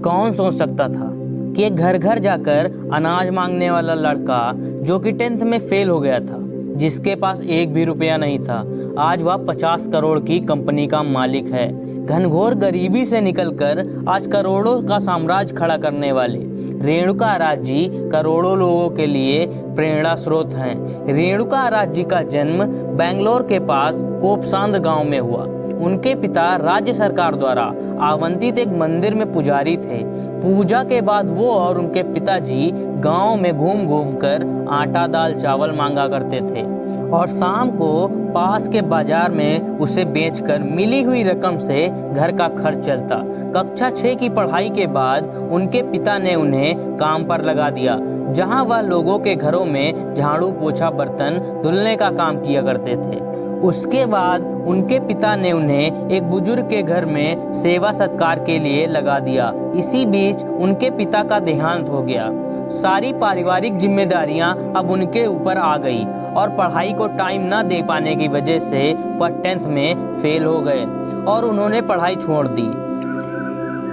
कौन सोच सकता था कि एक घर घर जाकर अनाज मांगने वाला लड़का जो कि 10th में फेल हो गया था, जिसके पास एक भी रुपया नहीं था, आज वह 50 करोड़ की कंपनी का मालिक है। घनघोर गरीबी से निकलकर आज करोड़ों का साम्राज्य खड़ा करने वाले रेणुका आराध्य जी करोड़ों लोगों के लिए प्रेरणा स्रोत हैं। रेणुका आराध्य जी का जन्म बेंगलोर के पास कोपसांद्र गांव में हुआ। उनके पिता राज्य सरकार द्वारा आवंटित एक मंदिर में पुजारी थे। पूजा के बाद वो और उनके पिताजी गांव में घूम घूम कर आटा दाल चावल मांगा करते थे और शाम को पास के बाजार में उसे बेचकर मिली हुई रकम से घर का खर्च चलता। कक्षा 6 की पढ़ाई के बाद उनके पिता ने उन्हें काम पर लगा दिया, जहां वह लोगों के घरों में झाड़ू पोछा बर्तन धुलने का काम किया करते थे। उसके बाद उनके पिता ने उन्हें एक बुजुर्ग के घर में सेवा सत्कार के लिए लगा दिया। इसी बीच उनके पिता का देहांत हो गया। सारी पारिवारिक जिम्मेदारियां अब उनके ऊपर आ गई और पढ़ाई को टाइम न दे पाने की वजह से वह 10th में फेल हो गए और उन्होंने पढ़ाई छोड़ दी।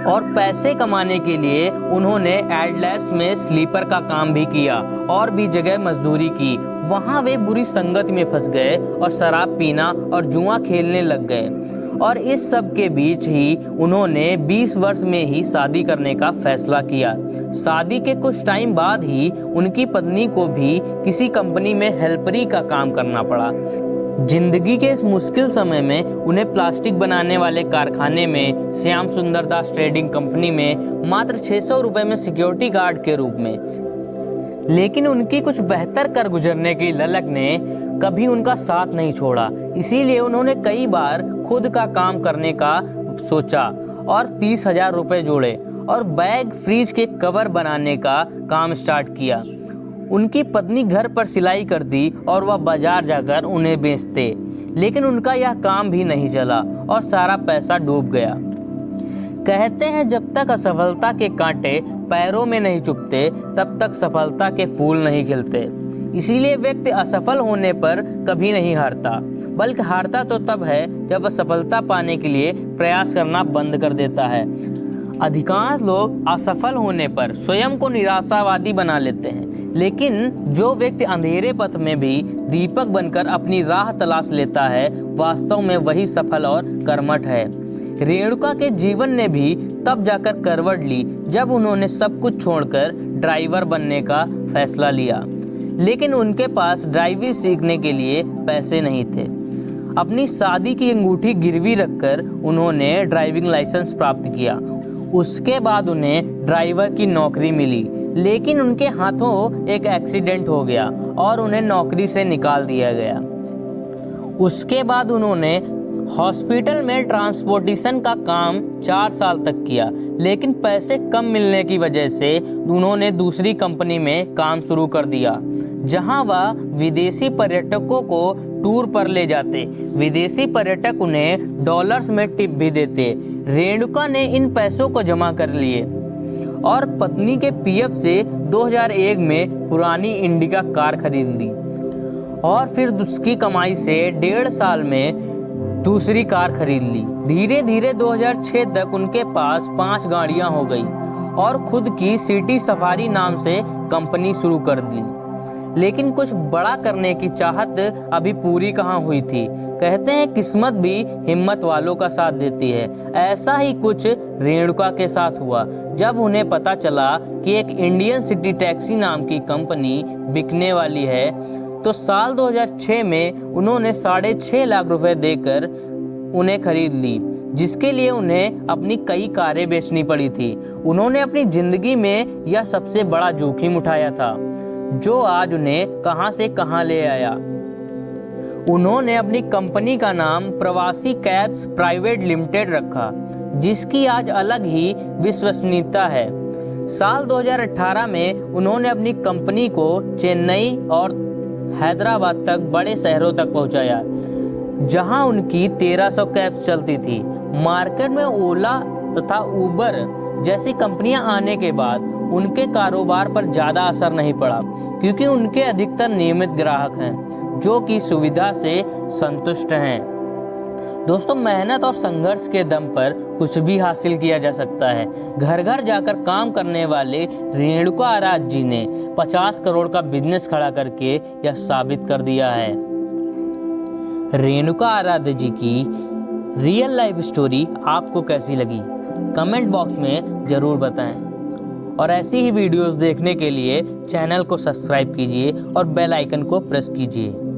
और पैसे कमाने के लिए उन्होंने एडलैब्स में स्लीपर का काम भी किया और भी जगह मजदूरी की। वहाँ वे बुरी संगत में फंस गए और शराब पीना और जुआ खेलने लग गए। और इस सब के बीच ही उन्होंने 20 वर्ष में ही शादी करने का फैसला किया। शादी के कुछ टाइम बाद ही उनकी पत्नी को भी किसी कंपनी में हेल्परी का काम करना पड़ा। जिंदगी के इस मुश्किल समय में उन्हें प्लास्टिक बनाने वाले कारखाने में श्याम सुंदर दास ट्रेडिंग कंपनी में मात्र 600 रुपये में सिक्योरिटी गार्ड के रूप में। लेकिन उनकी कुछ बेहतर कर गुजरने की ललक ने कभी उनका साथ नहीं छोड़ा। इसीलिए उन्होंने कई बार खुद का काम करने का सोचा और 30,000 रुपये जोड़े और बैग फ्रिज के कवर बनाने का काम स्टार्ट किया। उनकी पत्नी घर पर सिलाई करती और वह बाजार जाकर उन्हें बेचते। लेकिन उनका यह काम भी नहीं चला और सारा पैसा डूब गया। कहते हैं जब तक असफलता के कांटे पैरों में नहीं चुभते तब तक सफलता के फूल नहीं खिलते। इसीलिए व्यक्ति असफल होने पर कभी नहीं हारता, बल्कि हारता तो तब है जब वह सफलता पाने के लिए प्रयास करना बंद कर देता है। अधिकांश लोग असफल होने पर स्वयं को निराशावादी बना लेते हैं, लेकिन जो व्यक्ति अंधेरे पथ में भी दीपक बनकर अपनी राह तलाश लेता है, वास्तव में वही सफल और कर्मठ है। रेणुका के जीवन ने भी तब जाकर करवट ली जब उन्होंने सब कुछ छोड़कर ड्राइवर बनने का फैसला लिया। लेकिन उनके पास ड्राइविंग सीखने के लिए पैसे नहीं थे। अपनी शादी की अंगूठी गिरवी रखकर उन्होंने ड्राइविंग लाइसेंस प्राप्त किया। उसके बाद उन्हें ड्राइवर की नौकरी मिली, लेकिन उनके हाथों एक एक्सीडेंट हो गया और उन्हें नौकरी से निकाल दिया गया। उसके बाद उन्होंने हॉस्पिटल में ट्रांसपोर्टेशन का काम 4 साल तक किया, लेकिन पैसे कम मिलने की वजह से उन्होंने दूसरी कंपनी में काम शुरू कर दिया, जहां वह विदेशी पर्यटकों को टूर पर ले जाते। विदेशी पर्यटक उन्हें डॉलर्स में टिप भी देते। रेणुका ने इन पैसों को जमा कर लिए और पत्नी के पीएफ से 2001 में पुरानी इंडिका कार खरीद ली और फिर उसकी कमाई से 1.5 साल में दूसरी कार खरीद ली। धीरे धीरे 2006 तक उनके पास 5 गाड़ियां हो गई और खुद की सिटी सफारी नाम से कंपनी शुरू कर दी। लेकिन कुछ बड़ा करने की चाहत अभी पूरी कहाँ हुई थी। कहते हैं किस्मत भी हिम्मत वालों का साथ देती है। ऐसा ही कुछ रेणुका के साथ हुआ जब उन्हें पता चला कि एक इंडियन सिटी टैक्सी नाम की कंपनी बिकने वाली है, तो साल 2006 में उन्होंने 6.5 लाख रुपए देकर उन्हें खरीद ली, जिसके लिए उन्हें अपनी कई कारें बेचनी पड़ी थी। उन्होंने अपनी जिंदगी में यह सबसे बड़ा जोखिम उठाया था, जो आज उन्हें कहां से कहां ले आया। उन्होंने अपनी कंपनी का नाम प्रवासी कैब्स प्राइवेट लिमिटेड रखा, जिसकी आज अलग ही विश्वसनीयता है। साल 2018 में उन्होंने अपनी कंपनी को चेन्नई और हैदराबाद तक बड़े शहरों तक पहुंचाया, जहां उनकी 1300 कैब्स चलती थी। मार्केट में ओला तथा उबर जैसी कंपनियां आने के बाद उनके कारोबार पर ज़्यादा असर नहीं पड़ा, क्योंकि उनके अधिकतर नियमित ग्राहक हैं जो कि सुविधा से संतुष्ट हैं। दोस्तों, मेहनत और संघर्ष के दम पर कुछ भी हासिल किया जा सकता है। घर घर जाकर काम करने वाले रेणुका आराध्य जी ने 50 करोड़ का बिजनेस खड़ा करके यह साबित कर दिया है। रेणुका आराध्य जी की रियल लाइफ स्टोरी आपको कैसी लगी, कमेंट बॉक्स में ज़रूर बताएं। और ऐसी ही वीडियोस देखने के लिए चैनल को सब्सक्राइब कीजिए और बेल आइकन को प्रेस कीजिए।